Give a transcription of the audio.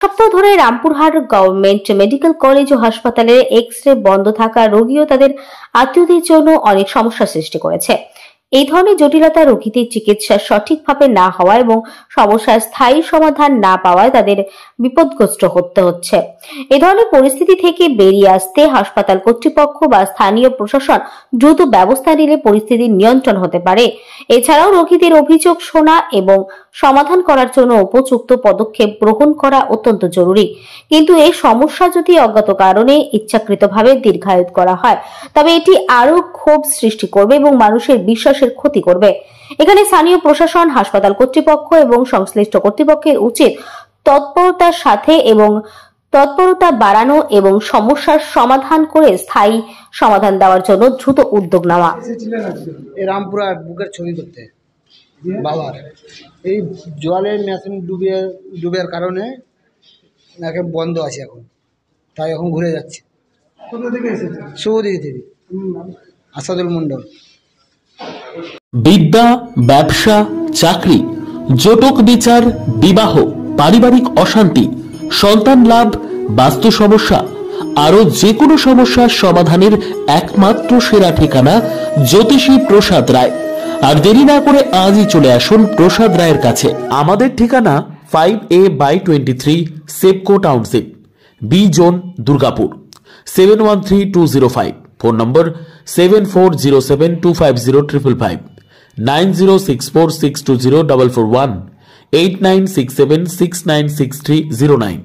সপ্তাহ ধরে Rampurhat government medical college ও হাসপাতালে এক্স-রে বন্ধ থাকা রোগী ও তাদের আত্মীয়দের জন্য অনেক সমস্যা সৃষ্টি করেছে। এই ধরনের জটিলতা রোগীদের চিকিৎসা সঠিকভাবে না হওয়া এবং সমস্যার স্থায়ী সমাধান না পাওয়ায় তাদের বিপদগ্রস্ত হতে হচ্ছে। এই ধরনের পরিস্থিতি থেকে বেরিয়ে আসতে হাসপাতাল কর্তৃপক্ষ বা স্থানীয় প্রশাসন দ্রুত ব্যবস্থা নিলে পরিস্থিতি নিয়ন্ত্রণ হতে পারে। এছাড়াও রোগীদের অভিযোগ শোনা এবং সমাধান করার জন্য উপযুক্ত পদক্ষেপ গ্রহণ করা অত্যন্ত জরুরি। কিন্তু এই সমস্যা যদি অজ্ঞাত কারণে ইচ্ছাকৃতভাবে দীর্ঘায়িত করা হয় তবে এটি আরো ক্ষোভ সৃষ্টি করবে এবং মানুষের বিশ্বাসের ক্ষতি করবে। এখানে স্থানীয় প্রশাসন, হাসপাতাল কর্তৃপক্ষ এবং সংশ্লিষ্ট কর্তৃপক্ষের উচিত তৎপরতা বাড়ানো এবং সমস্যার সমাধান করে স্থায়ী সমাধান দেওয়ার জন্য দ্রুত উদ্যোগ নেওয়া। রামপুরহাট বুকের ছবি করতে বাবার এই জলের মেশিন ডুবের কারণে নাকি বন্ধ আছে এখন, তাই এখন ঘুরে যাচ্ছে। শুভদিঘি থেকে আসাদুল মন্ডল। বিদ্যা, ব্যবসা, চাকরি, জটক বিচার, বিবাহ, পারিবারিক অশান্তি, সন্তান লাভ, বাস্তু সমস্যা, আরো যে কোনো সমস্যার সমাধানের একমাত্র সেরা ঠিকানা জ্যোতিষী প্রসাদ রায়। আর দেরি না করে আজই চলে আসুন প্রসাদ রায়ের কাছে। আমাদের ঠিকানা 5A/23 Sepco township, B zone, Durgapur, 713205। Phone number 7407250555, 9064620441, 8967696309।